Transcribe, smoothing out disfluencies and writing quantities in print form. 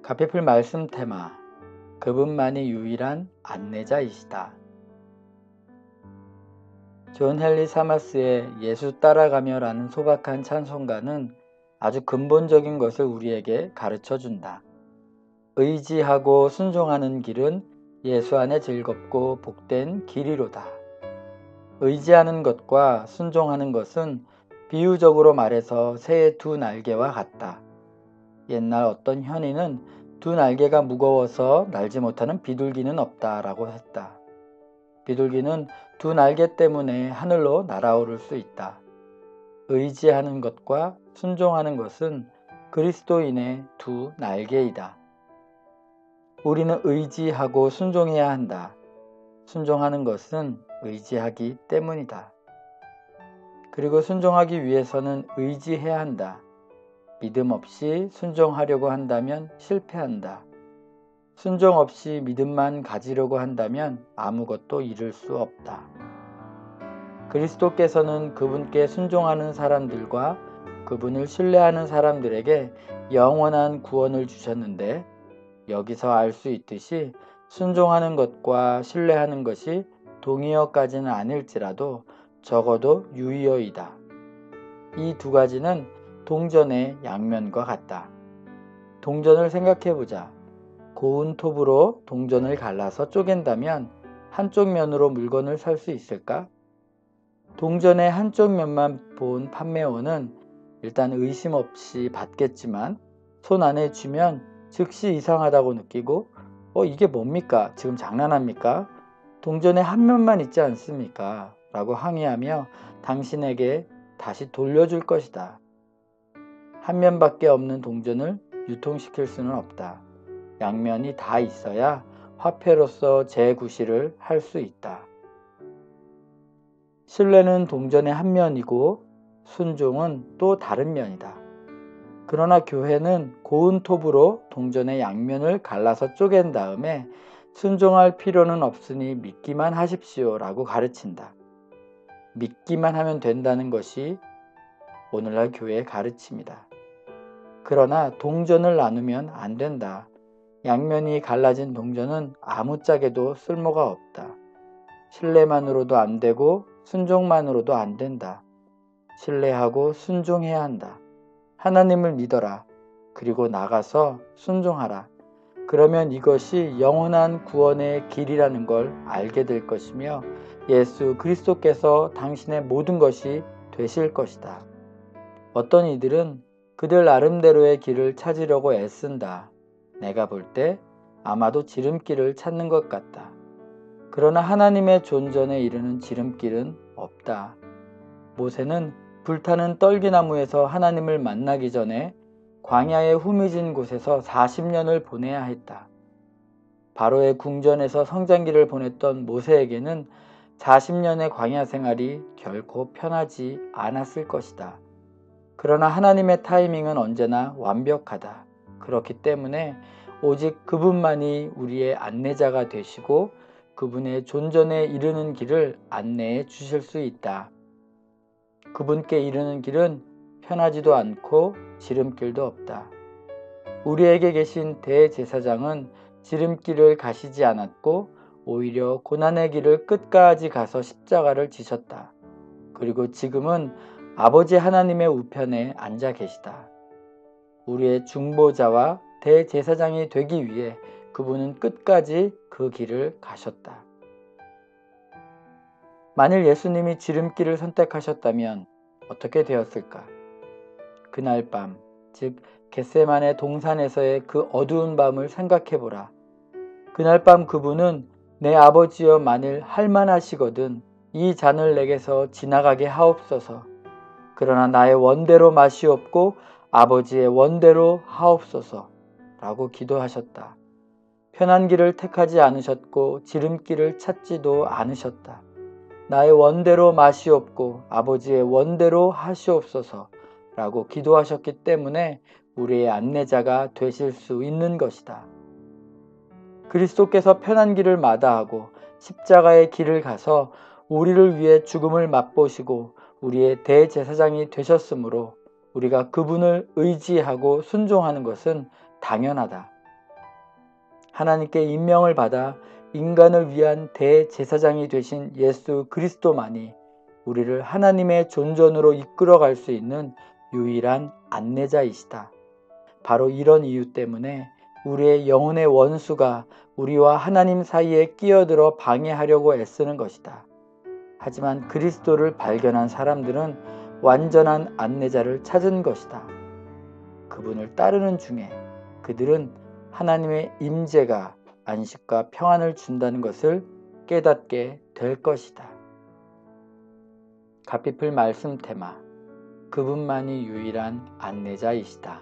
가피풀 말씀 테마, 그분만이 유일한 안내자이시다. 존 헨리 사마스의 예수 따라가며라는 소박한 찬송가는 아주 근본적인 것을 우리에게 가르쳐 준다. 의지하고 순종하는 길은 예수 안에 즐겁고 복된 길이로다. 의지하는 것과 순종하는 것은 비유적으로 말해서 새의 두 날개와 같다. 옛날 어떤 현인은 두 날개가 무거워서 날지 못하는 비둘기는 없다라고 했다. 비둘기는 두 날개 때문에 하늘로 날아오를 수 있다. 의지하는 것과 순종하는 것은 그리스도인의 두 날개이다. 우리는 의지하고 순종해야 한다. 순종하는 것은 의지하기 때문이다. 그리고 순종하기 위해서는 의지해야 한다. 믿음 없이 순종하려고 한다면 실패한다. 순종 없이 믿음만 가지려고 한다면 아무것도 이룰 수 없다. 그리스도께서는 그분께 순종하는 사람들과 그분을 신뢰하는 사람들에게 영원한 구원을 주셨는데 여기서 알 수 있듯이 순종하는 것과 신뢰하는 것이 동의어까지는 아닐지라도 적어도 유의어이다. 이 두 가지는 동전의 양면과 같다. 동전을 생각해보자. 고운 톱으로 동전을 갈라서 쪼갠다면 한쪽 면으로 물건을 살 수 있을까? 동전의 한쪽 면만 본 판매원은 일단 의심 없이 받겠지만 손 안에 쥐면 즉시 이상하다고 느끼고 이게 뭡니까? 지금 장난합니까? 동전의 한 면만 있지 않습니까? 라고 항의하며 당신에게 다시 돌려줄 것이다. 한 면밖에 없는 동전을 유통시킬 수는 없다. 양면이 다 있어야 화폐로서 재구실을 할 수 있다. 신뢰는 동전의 한 면이고 순종은 또 다른 면이다. 그러나 교회는 고운 톱으로 동전의 양면을 갈라서 쪼갠 다음에 순종할 필요는 없으니 믿기만 하십시오 라고 가르친다. 믿기만 하면 된다는 것이 오늘날 교회의 가르침이다. 그러나 동전을 나누면 안 된다. 양면이 갈라진 동전은 아무짝에도 쓸모가 없다. 신뢰만으로도 안 되고 순종만으로도 안 된다. 신뢰하고 순종해야 한다. 하나님을 믿어라. 그리고 나가서 순종하라. 그러면 이것이 영원한 구원의 길이라는 걸 알게 될 것이며 예수 그리스도께서 당신의 모든 것이 되실 것이다. 어떤 이들은 그들 나름대로의 길을 찾으려고 애쓴다. 내가 볼 때 아마도 지름길을 찾는 것 같다. 그러나 하나님의 존전에 이르는 지름길은 없다. 모세는 불타는 떨기나무에서 하나님을 만나기 전에 광야의 후미진 곳에서 40년을 보내야 했다. 바로의 궁전에서 성장기를 보냈던 모세에게는 40년의 광야 생활이 결코 편하지 않았을 것이다. 그러나 하나님의 타이밍은 언제나 완벽하다. 그렇기 때문에 오직 그분만이 우리의 안내자가 되시고 그분의 존전에 이르는 길을 안내해 주실 수 있다. 그분께 이르는 길은 편하지도 않고 지름길도 없다. 우리에게 계신 대제사장은 지름길을 가시지 않았고 오히려 고난의 길을 끝까지 가서 십자가를 지셨다. 그리고 지금은 아버지 하나님의 우편에 앉아 계시다. 우리의 중보자와 대제사장이 되기 위해 그분은 끝까지 그 길을 가셨다. 만일 예수님이 지름길을 선택하셨다면 어떻게 되었을까? 그날 밤, 즉 겟세마네 동산에서의 그 어두운 밤을 생각해보라. 그날 밤 그분은 내 아버지여 만일 할만하시거든 이 잔을 내게서 지나가게 하옵소서. 그러나 나의 원대로 마시옵고 아버지의 원대로 하옵소서 라고 기도하셨다. 편한 길을 택하지 않으셨고 지름길을 찾지도 않으셨다. 나의 원대로 마시옵고 아버지의 원대로 하시옵소서 라고 기도하셨기 때문에 우리의 안내자가 되실 수 있는 것이다. 그리스도께서 편한 길을 마다하고 십자가의 길을 가서 우리를 위해 죽음을 맛보시고 우리의 대제사장이 되셨으므로 우리가 그분을 의지하고 순종하는 것은 당연하다. 하나님께 임명을 받아 인간을 위한 대제사장이 되신 예수 그리스도만이 우리를 하나님의 존전으로 이끌어갈 수 있는 유일한 안내자이시다. 바로 이런 이유 때문에 우리의 영혼의 원수가 우리와 하나님 사이에 끼어들어 방해하려고 애쓰는 것이다. 하지만 그리스도를 발견한 사람들은 완전한 안내자를 찾은 것이다. 그분을 따르는 중에 그들은 하나님의 임재가 안식과 평안을 준다는 것을 깨닫게 될 것이다. 가피플 말씀 테마, 그분만이 유일한 안내자이시다.